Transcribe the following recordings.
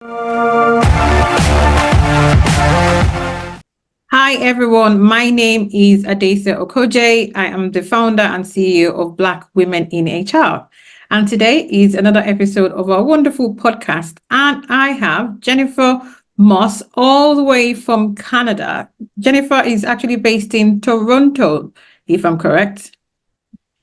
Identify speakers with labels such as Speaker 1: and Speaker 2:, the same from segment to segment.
Speaker 1: Hi everyone, my name is Adesa Okoje. I am the founder and CEO of Black Women in HR. And today is another episode of our wonderful podcast. And I have Jennifer Moss all the way from Canada. Jennifer is actually based in Toronto, if I'm correct.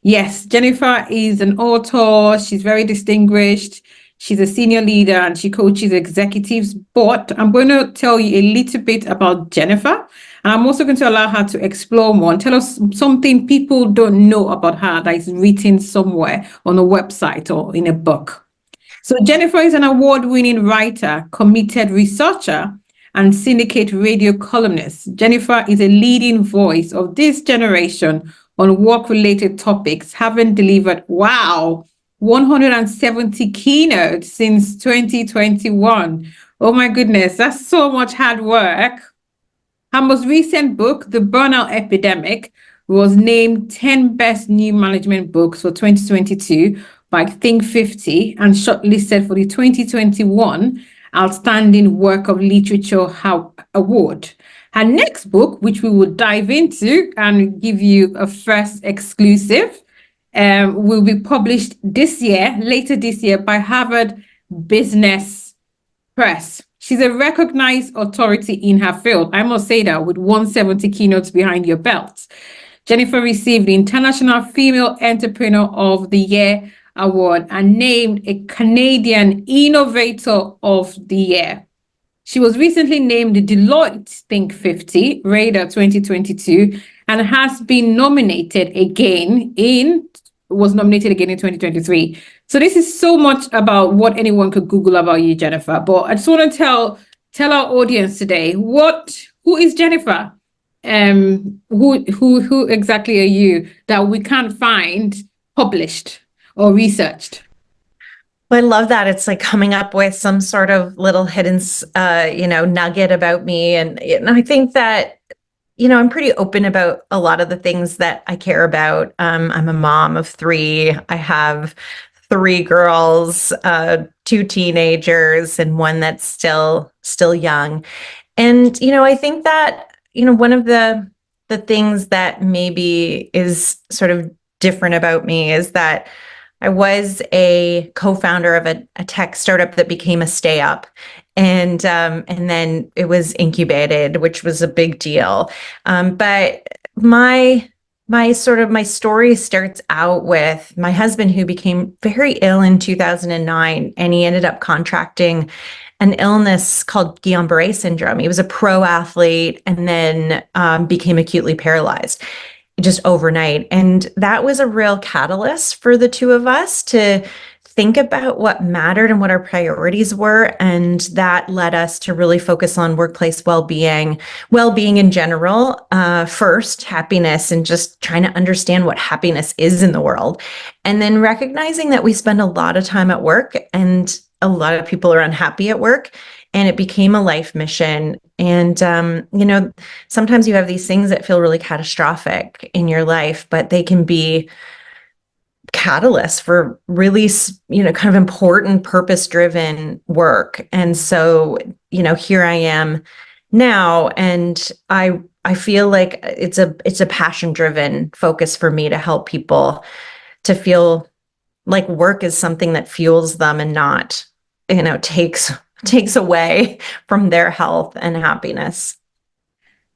Speaker 1: Yes, Jennifer is an author. She's very distinguished. She's a senior leader and she coaches executives. But I'm going to tell you a little bit about Jennifer. And I'm also going to allow her to explore more and tell us something people don't know about her that is written somewhere on a website or in a book. So Jennifer is an award-winning writer, committed researcher, and syndicate radio columnist. Jennifer is a leading voice of this generation on work-related topics, having delivered, 170 keynotes since 2021. Oh my goodness, that's so much hard work. Her most recent book, The Burnout Epidemic, was named 10 Best New Management Books for 2022 by Think 50 and shortlisted for the 2021 Outstanding Work of Literature Award. Her next book, which we will dive into and give you a first exclusive, will be published later this year by Harvard Business Press. She's a recognized authority in her field. I must say that with 170 keynotes behind your belt. Jennifer received the International Female Entrepreneur of the Year Award and named a Canadian Innovator of the Year. She was recently named the Deloitte Think 50 Radar 2022 and has been nominated again in 2023. So this is so much about what anyone could Google about you, Jennifer. But I just want to tell our audience today, who is Jennifer? Who exactly are you that we can't find published or researched?
Speaker 2: Well, I love that. It's like coming up with some sort of little hidden, nugget about me. And I think that, I'm pretty open about a lot of the things that I care about. I'm a mom of three. I have three girls, two teenagers, and one that's still young. And, I think that, one of the things that maybe is sort of different about me is that I was a co-founder of a tech startup that became a stay-up, and then it was incubated, which was a big deal. But my story starts out with my husband, who became very ill in 2009, and he ended up contracting an illness called Guillain-Barré syndrome. He was a pro athlete and then became acutely paralyzed just overnight. And that was a real catalyst for the two of us to think about what mattered and what our priorities were. And that led us to really focus on workplace well-being in general, first, happiness, and just trying to understand what happiness is in the world. And then recognizing that we spend a lot of time at work and a lot of people are unhappy at work. And it became a life mission. And, sometimes you have these things that feel really catastrophic in your life, but they can be catalysts for really, kind of important purpose-driven work. And so, here I am now, and I feel like it's a passion-driven focus for me to help people to feel like work is something that fuels them and not, takes away from their health and happiness.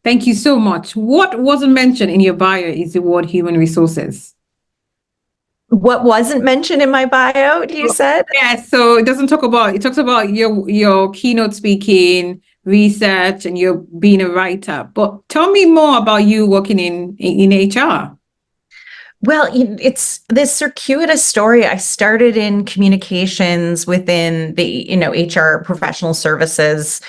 Speaker 1: Thank you so much. What wasn't mentioned in your bio is the word human resources.
Speaker 2: What wasn't mentioned in my bio, you said?
Speaker 1: Yeah, so it talks about your keynote speaking, research, and you're being a writer. But tell me more about you working in HR.
Speaker 2: Well, it's this circuitous story. I started in communications within the, HR professional services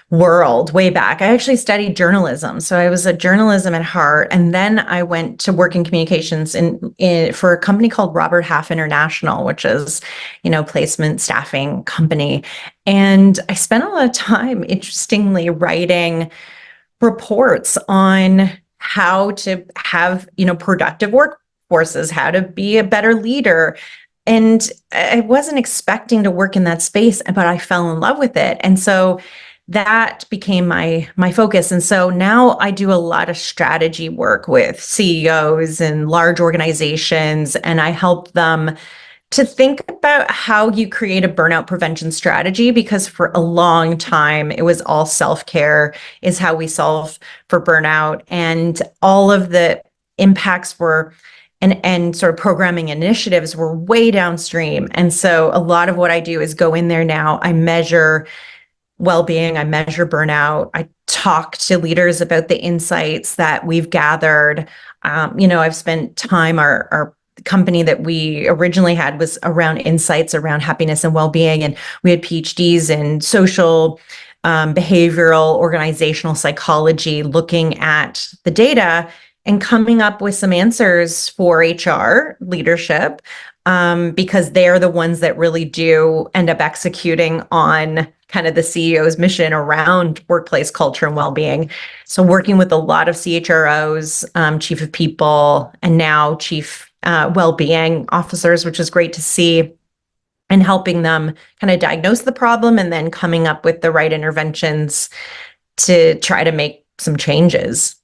Speaker 2: world way back. I actually studied journalism. So I was a journalism at heart. And then I went to work in communications for a company called Robert Half International, which is, placement staffing company. And I spent a lot of time, interestingly, writing reports on how to have, productive workforces, how to be a better leader, And I wasn't expecting to work in that space, but I fell in love with it. And so that became my focus. And so now I do a lot of strategy work with CEOs and large organizations, and I help them to think about how you create a burnout prevention strategy, because for a long time it was all self-care is how we solve for burnout, and all of the impacts were and sort of programming initiatives were way downstream. And so a lot of what I do is go in there now. I measure well-being, I measure burnout, I talk to leaders about the insights that we've gathered. I've spent time, our company that we originally had was around insights around happiness and well-being, and we had PhDs in social, behavioral, organizational psychology, looking at the data and coming up with some answers for HR leadership, because they're the ones that really do end up executing on kind of the CEO's mission around workplace culture and well-being. So working with a lot of CHROs, chief of people, and now chief well-being officers, which is great to see, and helping them kind of diagnose the problem and then coming up with the right interventions to try to make some changes.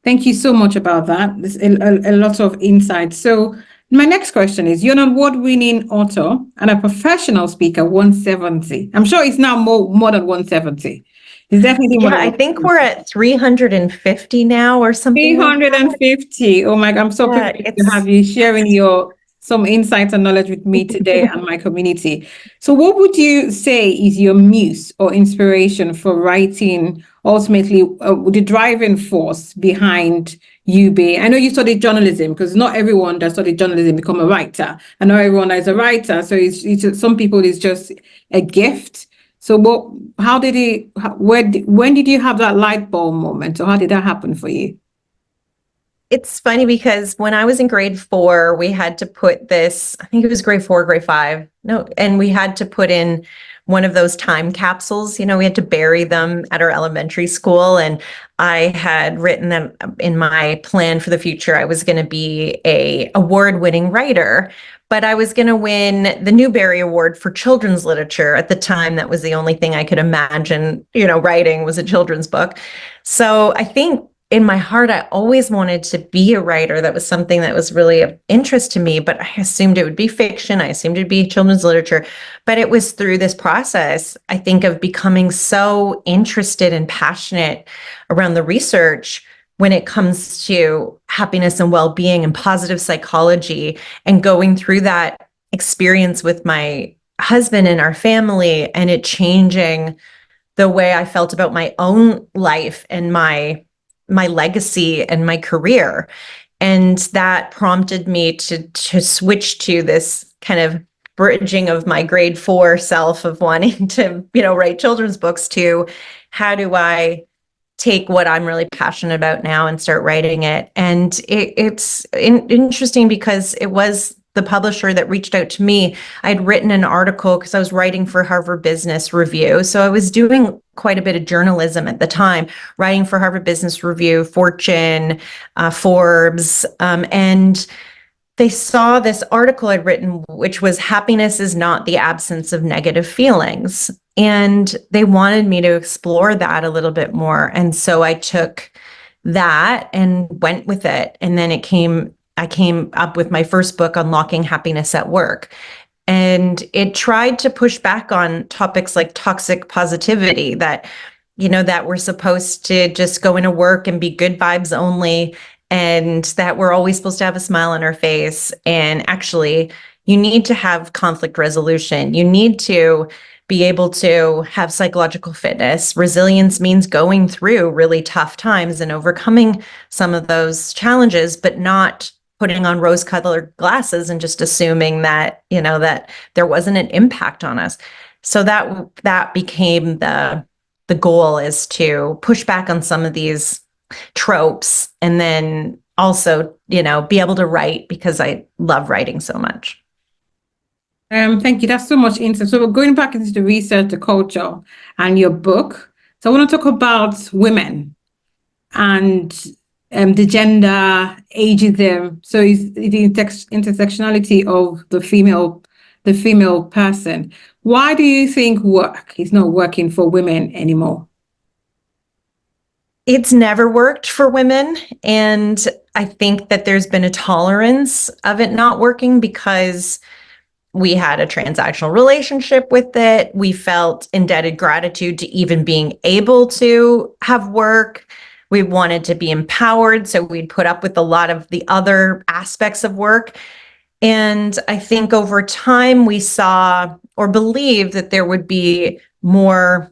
Speaker 1: Thank you so much about that. There's a lot of insight. So my next question is, you're an award-winning author and a professional speaker, 170. I'm sure it's now more than 170. It's definitely more
Speaker 2: Yeah,
Speaker 1: than
Speaker 2: I think we're at 350 now or something.
Speaker 1: 350. Oh my God, I'm so privileged to have you sharing some insights and knowledge with me today and my community. So what would you say is your muse or inspiration for writing, ultimately the driving force behind UB? I know you studied journalism, because not everyone that studied journalism become a writer, and not everyone is a writer. So it's some people it's just a gift. So when did you have that light bulb moment, or how did that happen for you?
Speaker 2: It's funny because when I was in grade 4, we had to put this, I think it was grade 4, grade 5. No, and we had to put in one of those time capsules. We had to bury them at our elementary school. And I had written them in my plan for the future. I was going to be a award-winning writer, but I was going to win the Newbery Award for children's literature. At the time, that was the only thing I could imagine, writing was a children's book. So I think in my heart, I always wanted to be a writer. That was something that was really of interest to me, but I assumed it would be fiction. I assumed it'd be children's literature. But it was through this process, I think, of becoming so interested and passionate around the research when it comes to happiness and well-being and positive psychology, and going through that experience with my husband and our family, and it changing the way I felt about my own life and my legacy and my career. And that prompted me to switch to this kind of bridging of my grade 4 self of wanting to, write children's books, to how do I take what I'm really passionate about now and start writing it. And it's interesting because it was the publisher that reached out to me. I'd written an article because I was writing for Harvard Business Review. So I was doing quite a bit of journalism at the time, writing for Harvard Business Review, Fortune, Forbes, and they saw this article I'd written, which was "Happiness is not the absence of negative feelings." And they wanted me to explore that a little bit more. And so I took that and went with it. And then I came up with my first book, Unlocking Happiness at Work. And it tried to push back on topics like toxic positivity, that, that we're supposed to just go into work and be good vibes only, and that we're always supposed to have a smile on our face. And actually, you need to have conflict resolution. You need to be able to have psychological fitness. Resilience means going through really tough times and overcoming some of those challenges, but not putting on rose-colored glasses and just assuming that, that there wasn't an impact on us. So that became the goal, is to push back on some of these tropes, and then also, be able to write because I love writing so much.
Speaker 1: Thank you. That's so much insight. So we're going back into the research, the culture, and your book. So I want to talk about women and the gender, ageism. So it's the intersectionality of the female person. Why do you think work is not working for women anymore?
Speaker 2: It's never worked for women. And I think that there's been a tolerance of it not working because we had a transactional relationship with it. We felt indebted gratitude to even being able to have work. We wanted to be empowered. So we'd put up with a lot of the other aspects of work. And I think over time we saw or believed that there'd be more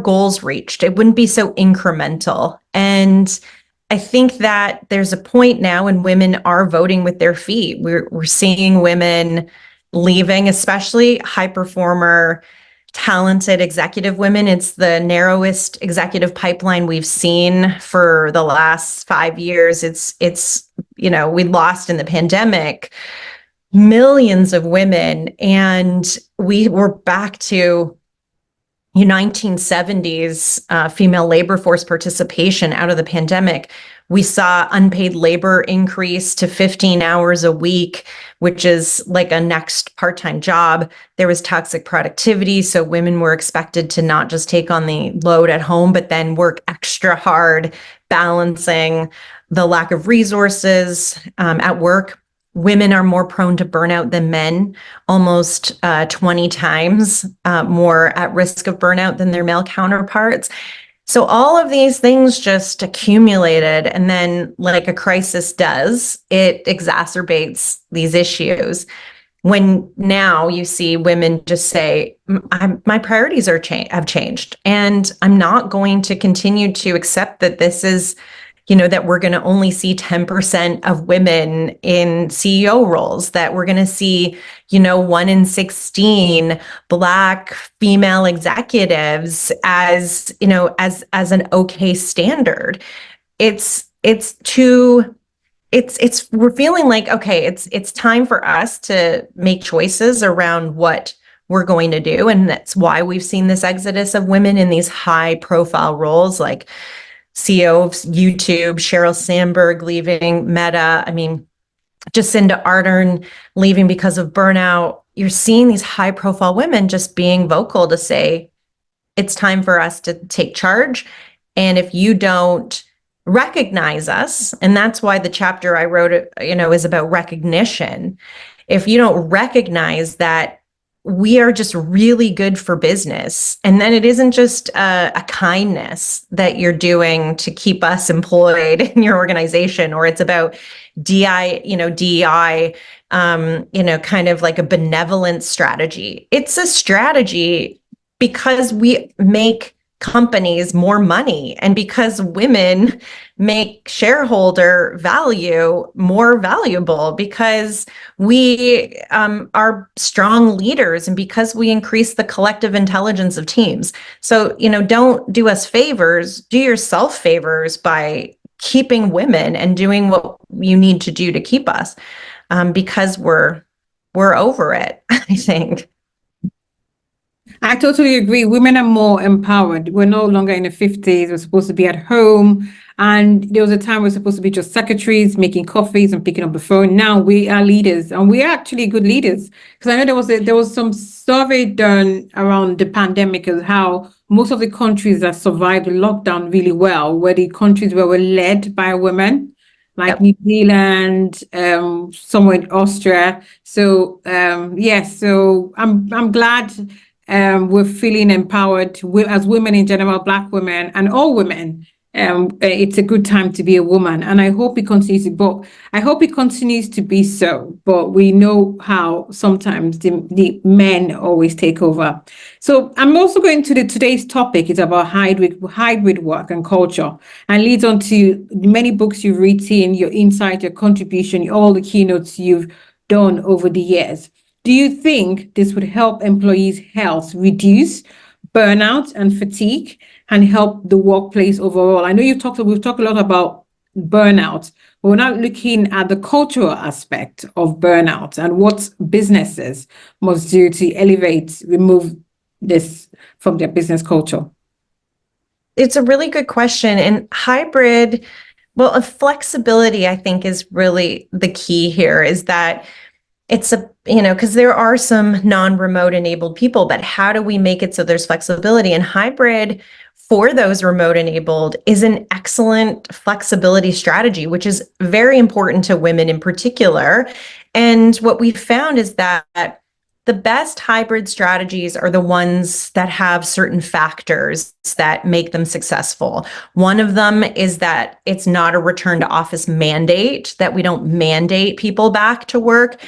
Speaker 2: goals reached. It wouldn't be so incremental. And I think that there's a point now when women are voting with their feet. We're seeing women leaving, especially high performer, talented executive women. It's the narrowest executive pipeline we've seen for the last 5 years. We lost in the pandemic millions of women, and we were back to 1970s female labor force participation out of the pandemic. We saw unpaid labor increase to 15 hours a week, which is like a next part-time job. There was toxic productivity. So women were expected to not just take on the load at home, but then work extra hard, balancing the lack of resources at work. Women are more prone to burnout than men, almost 20 times more at risk of burnout than their male counterparts. So all of these things just accumulated, and then like a crisis does, it exacerbates these issues. When now you see women just say, my priorities have changed, and I'm not going to continue to accept that this is that we're going to only see 10% of women in CEO roles, that we're going to see, 1 in 16 Black female executives as an okay standard. We're feeling like, okay, it's time for us to make choices around what we're going to do. And that's why we've seen this exodus of women in these high profile roles, like CEO of YouTube, Sheryl Sandberg leaving Meta. I mean, Jacinda Ardern leaving because of burnout. You're seeing these high profile women just being vocal to say, it's time for us to take charge. And if you don't recognize us, and that's why the chapter I wrote, is about recognition. If you don't recognize that we are just really good for business, and then it isn't just a kindness that you're doing to keep us employed in your organization, or it's about DEI, kind of like a benevolent strategy. It's a strategy because we make companies more money, and because women make shareholder value more valuable, because we are strong leaders, and because we increase the collective intelligence of teams. So, don't do us favors, do yourself favors by keeping women and doing what you need to do to keep us, because we're over it, I think.
Speaker 1: I totally agree. Women are more empowered. We're no longer in the 50s. We're supposed to be at home. And there was a time we're supposed to be just secretaries, making coffees and picking up the phone. Now we are leaders, and we are actually good leaders. Because I know there was some survey done around the pandemic of how most of the countries that survived the lockdown really well were the countries where were led by women, like
Speaker 2: Yep.
Speaker 1: New Zealand, somewhere in Austria. So yes, so I'm glad we're feeling empowered as women in general, Black women and all women. It's a good time to be a woman, and I hope it continues to be so. But we know how sometimes the men always take over. So I'm also going to today's topic is about hybrid work and culture, and leads on to many books you've written, your insight, your contribution, all the keynotes you've done over the years. Do you think this would help employees' health reduce burnout and fatigue and help the workplace overall? I know we've talked a lot about burnout, but we're now looking at the cultural aspect of burnout and what businesses must do to remove this from their business culture.
Speaker 2: it's a really good question. And hybrid, well, a flexibility, I think, is really the key here, is that it's because there are some non-remote enabled people, but how do we make it so there's flexibility? And hybrid for those remote enabled is an excellent flexibility strategy, which is very important to women in particular. And what we found is that the best hybrid strategies are the ones that have certain factors that make them successful. One of them is that it's not a return to office mandate, that we don't mandate people back to work.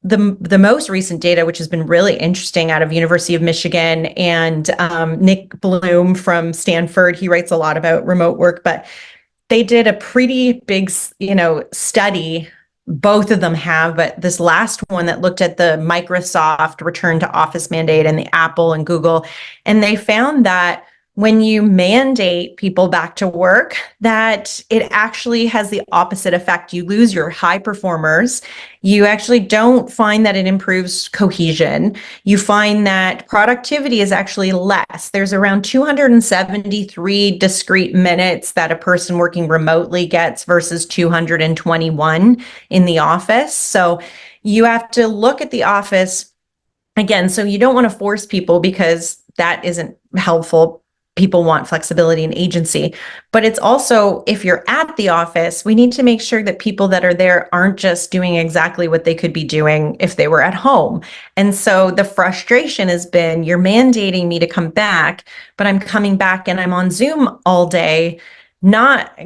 Speaker 2: The most recent data, which has been really interesting, out of University of Michigan, and Nick Bloom from Stanford, he writes a lot about remote work, but they did a pretty big, study. Both of them have, but this last one that looked at the Microsoft return to office mandate and the Apple and Google, and they found that when you mandate people back to work, that it actually has the opposite effect. You lose your high performers. You actually don't find that it improves cohesion. You find that productivity is actually less. There's around 273 discrete minutes that a person working remotely gets versus 221 in the office. So you have to look at the office again. So you don't want to force people, because that isn't helpful. People want flexibility and agency, but it's also, if you're at the office, we need to make sure that people that are there aren't just doing exactly what they could be doing if they were at home. And so the frustration has been, you're mandating me to come back, but I'm coming back and I'm on Zoom all day, not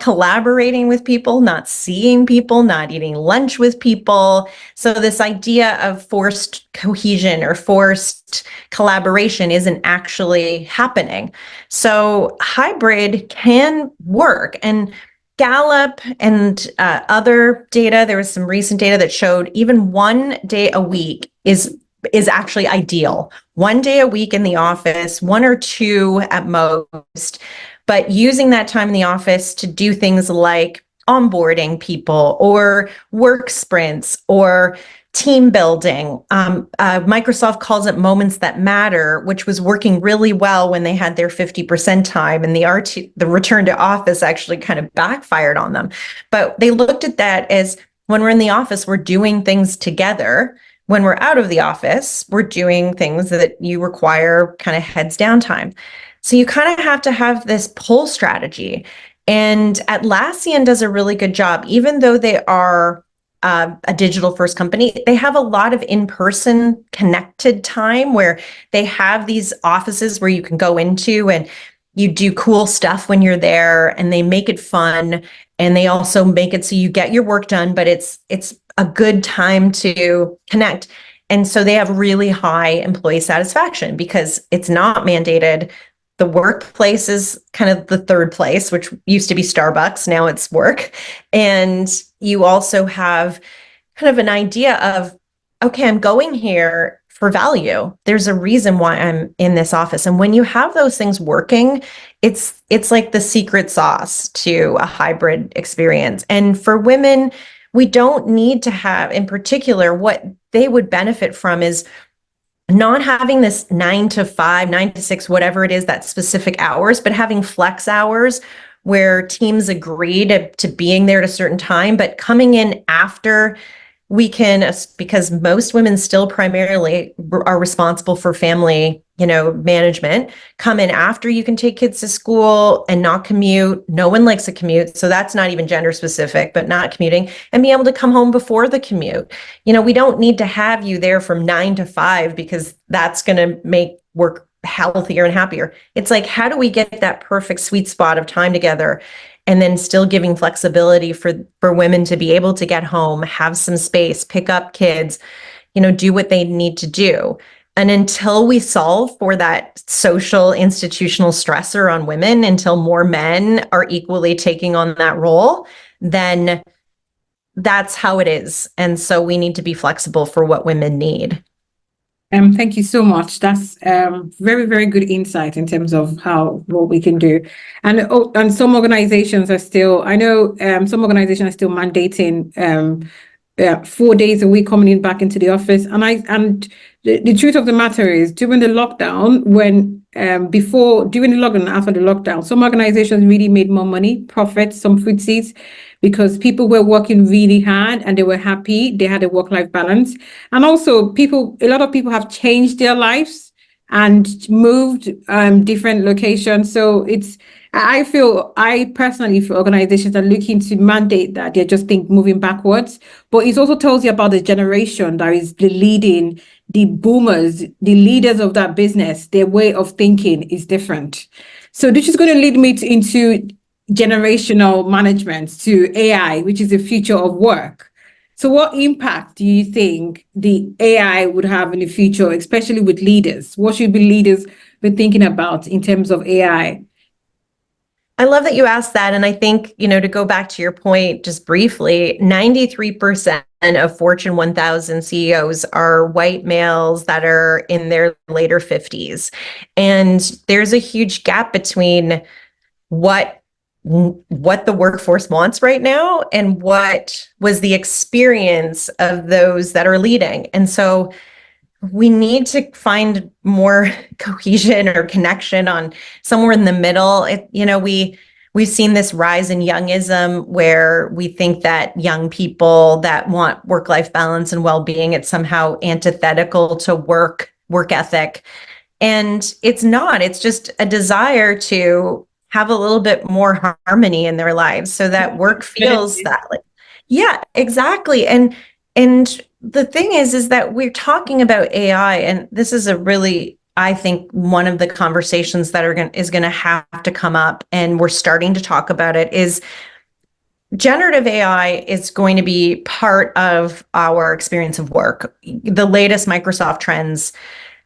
Speaker 2: collaborating with people, not seeing people, not eating lunch with people. So this idea of forced cohesion or forced collaboration isn't actually happening. So hybrid can work. And Gallup and other data, there was some recent data that showed even 1 day a week is actually ideal. 1 day a week in the office, 1 or 2 at most, but using that time in the office to do things like onboarding people or work sprints or team building. Microsoft calls it moments that matter, which was working really well when they had their 50% time, and the return to office actually kind of backfired on them. But they looked at that as, when we're in the office, we're doing things together. When we're out of the office, we're doing things that you require kind of heads down time. So you kind of have to have this pull strategy. And Atlassian does a really good job, even though they are a digital first company. They have a lot of in-person connected time where they have these offices where you can go into and you do cool stuff when you're there, and they make it fun. And they also make it so you get your work done, but it's a good time to connect. And so they have really high employee satisfaction because it's not mandated. The workplace is kind of the third place, which used to be Starbucks. Now it's work. And you also have kind of an idea of, okay, I'm going here for value. There's a reason why I'm in this office. And when you have those things working, it's like the secret sauce to a hybrid experience. And for women, we don't need to have, in particular, what they would benefit from is not having this 9 to 5, 9 to 6, whatever it is, that specific hours, but having flex hours where teams agree to being there at a certain time, but coming in after we can, because most women still primarily are responsible for family, management, come in after you can take kids to school and not commute. No one likes a commute. So that's not even gender specific, but not commuting, and be able to come home before the commute. We don't need to have you there from 9 to 5 because that's going to make work healthier and happier. It's like, how do we get that perfect sweet spot of time together, and then still giving flexibility for women to be able to get home, have some space, pick up kids, do what they need to do. And until we solve for that social institutional stressor on women, until more men are equally taking on that role, then that's how it is. And so we need to be flexible for what women need.
Speaker 1: Thank you so much. That's very, very good insight in terms of what we can do. And some organizations are still, I know some organizations are still mandating 4 days a week coming in back into the office. And the truth of the matter is, during the lockdown, during the lockdown and after the lockdown, some organizations really made more money, profits, some FTSEs, because people were working really hard and they were happy. They had a work-life balance. And also a lot of people have changed their lives and moved different locations. So I personally feel organizations are looking to mandate that. They're just moving backwards. But it also tells you about the generation that is the boomers, the leaders of that business. Their way of thinking is different. So this is going to lead me into generational management, to AI, which is the future of work. So what impact do you think the AI would have in the future, especially with leaders? What should leaders be thinking about in terms of AI?
Speaker 2: I love that you asked that. And I think, to go back to your point just briefly, 93% of Fortune 1000 CEOs are white males that are in their later 50s. And there's a huge gap between what the workforce wants right now and what was the experience of those that are leading. And so we need to find more cohesion or connection on somewhere in the middle. We've seen this rise in youngism where we think that young people that want work-life balance and well-being, it's somehow antithetical to work ethic. And it's not. It's just a desire to have a little bit more harmony in their lives so that work feels that like, yeah, exactly. And the thing is that we're talking about AI, and this is I think one of the conversations that is going to have to come up, and we're starting to talk about it, is generative AI is going to be part of our experience of work. The latest Microsoft trends,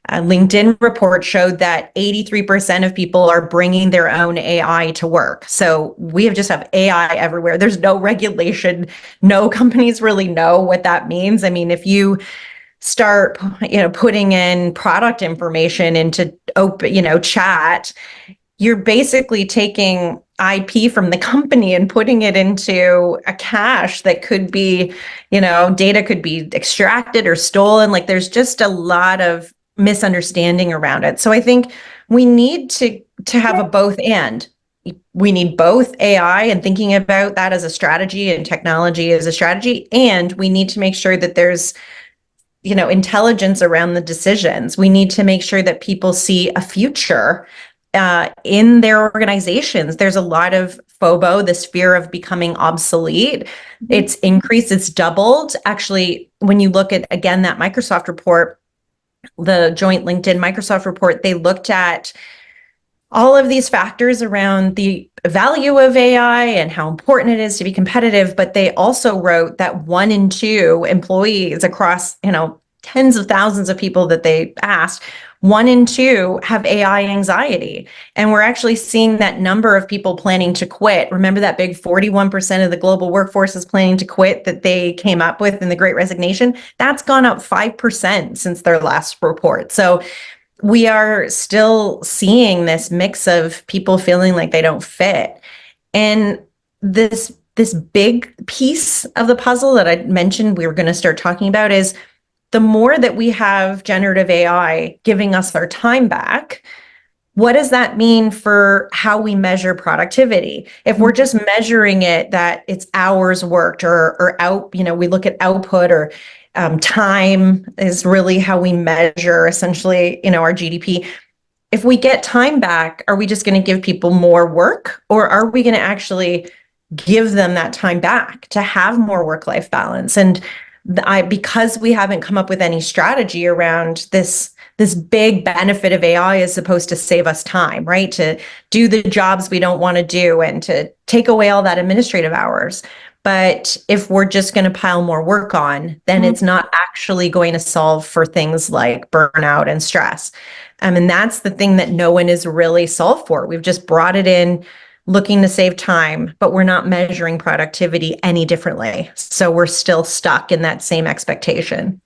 Speaker 2: LinkedIn report showed that 83% of people are bringing their own AI to work. So we just have AI everywhere. There's no regulation. No companies really know what that means. I mean, if you start, putting in product information into open, chat, you're basically taking IP from the company and putting it into a cache that could be, data could be extracted or stolen. Like there's just a lot of misunderstanding around it. So I think we need to have a both and. We need both AI and thinking about that as a strategy and technology as a strategy. And we need to make sure that there's intelligence around the decisions. We need to make sure that people see a future in their organizations. There's a lot of FOBO, this fear of becoming obsolete. It's increased, it's doubled. Actually, when you look at, again, that Microsoft report, the joint LinkedIn Microsoft report, they looked at all of these factors around the value of AI and how important it is to be competitive. But they also wrote that 1 in 2 employees across, tens of thousands of people that they asked, 1 in 2 have AI anxiety. And we're actually seeing that number of people planning to quit. Remember that big 41% of the global workforce is planning to quit that they came up with in the Great Resignation? That's gone up 5% since their last report. So we are still seeing this mix of people feeling like they don't fit. And this big piece of the puzzle that I mentioned we were going to start talking about is the more that we have generative AI giving us our time back, what does that mean for how we measure productivity? If we're just measuring it that it's hours worked or out, we look at output or time is really how we measure essentially, our GDP. If we get time back, are we just going to give people more work, or are we going to actually give them that time back to have more work-life balance? And because we haven't come up with any strategy around this big benefit of AI is supposed to save us time, right? To do the jobs we don't want to do and to take away all that administrative hours. But if we're just going to pile more work on, then it's not actually going to solve for things like burnout and stress. And that's the thing that no one is really solved for. We've just brought it in looking to save time, but we're not measuring productivity any differently. So we're still stuck in that same expectation.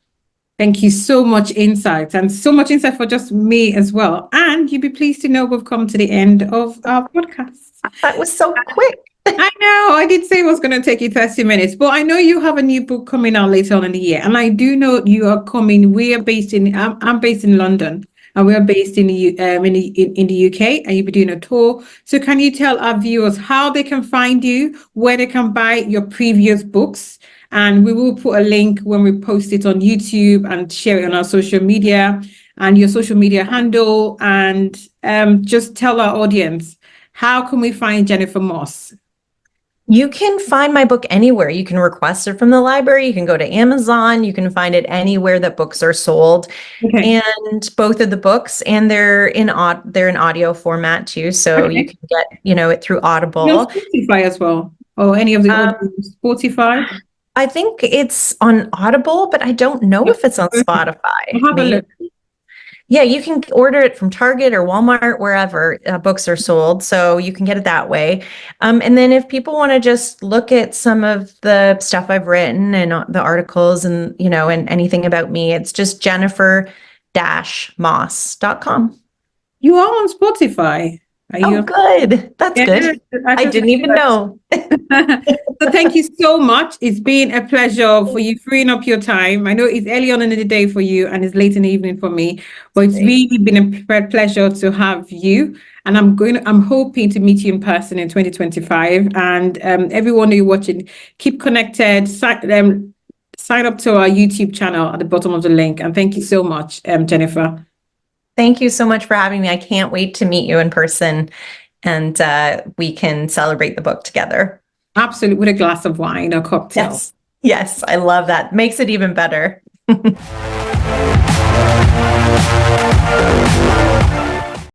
Speaker 1: Thank you so much insight, and so much insight for just me as well. And you'd be pleased to know we've come to the end of our podcast.
Speaker 2: That was so quick.
Speaker 1: I know. I did say it was going to take you 30 minutes, but I know you have a new book coming out later on in the year. And I do know you are coming. We are based in, I'm based in London and we're based in the UK, and you'll be doing a tour. So can you tell our viewers how they can find you, where they can buy your previous books? And we will put a link when we post it on YouTube and share it on our social media and your social media handle. And just tell our audience, how can we find Jennifer Moss?
Speaker 2: You can find my book anywhere. You can request it from the library. You can go to Amazon. You can find it anywhere that books are sold.
Speaker 1: Okay.
Speaker 2: And both of the books, and they're in audio format too. So you
Speaker 1: Okay.
Speaker 2: can get, it through
Speaker 1: No,
Speaker 2: Audible.
Speaker 1: Spotify as well, or any of the
Speaker 2: Um,
Speaker 1: other Spotify.
Speaker 2: I think it's on Audible, but I don't know if it's on
Speaker 1: Okay.
Speaker 2: Spotify.
Speaker 1: I'll have a
Speaker 2: Maybe.
Speaker 1: look.
Speaker 2: Yeah, you can order it from Target or Walmart, wherever books are sold. So you can get it that way. And then if people want to just look at some of the stuff I've written and the articles and, and anything about me, it's just jennifer-moss.com.
Speaker 1: You are on Spotify. Are
Speaker 2: Oh,
Speaker 1: you?
Speaker 2: good. That's
Speaker 1: Yeah,
Speaker 2: good.
Speaker 1: I
Speaker 2: I
Speaker 1: just
Speaker 2: didn't even know.
Speaker 1: So thank you so much. It's been a pleasure for you freeing up your time. I know it's early on in the day for you and it's late in the evening for me, but it's really been a pleasure to have you. And I'm hoping to meet you in person in 2025. And everyone who you're watching, keep connected. Sign up to our YouTube channel at the bottom of the link. And thank you so much, Jennifer.
Speaker 2: Thank you so much for having me. I can't wait to meet you in person, and we can celebrate the book together.
Speaker 1: Absolutely, with a glass of wine or cocktail.
Speaker 2: Yes. Yes, I love that. Makes it even better.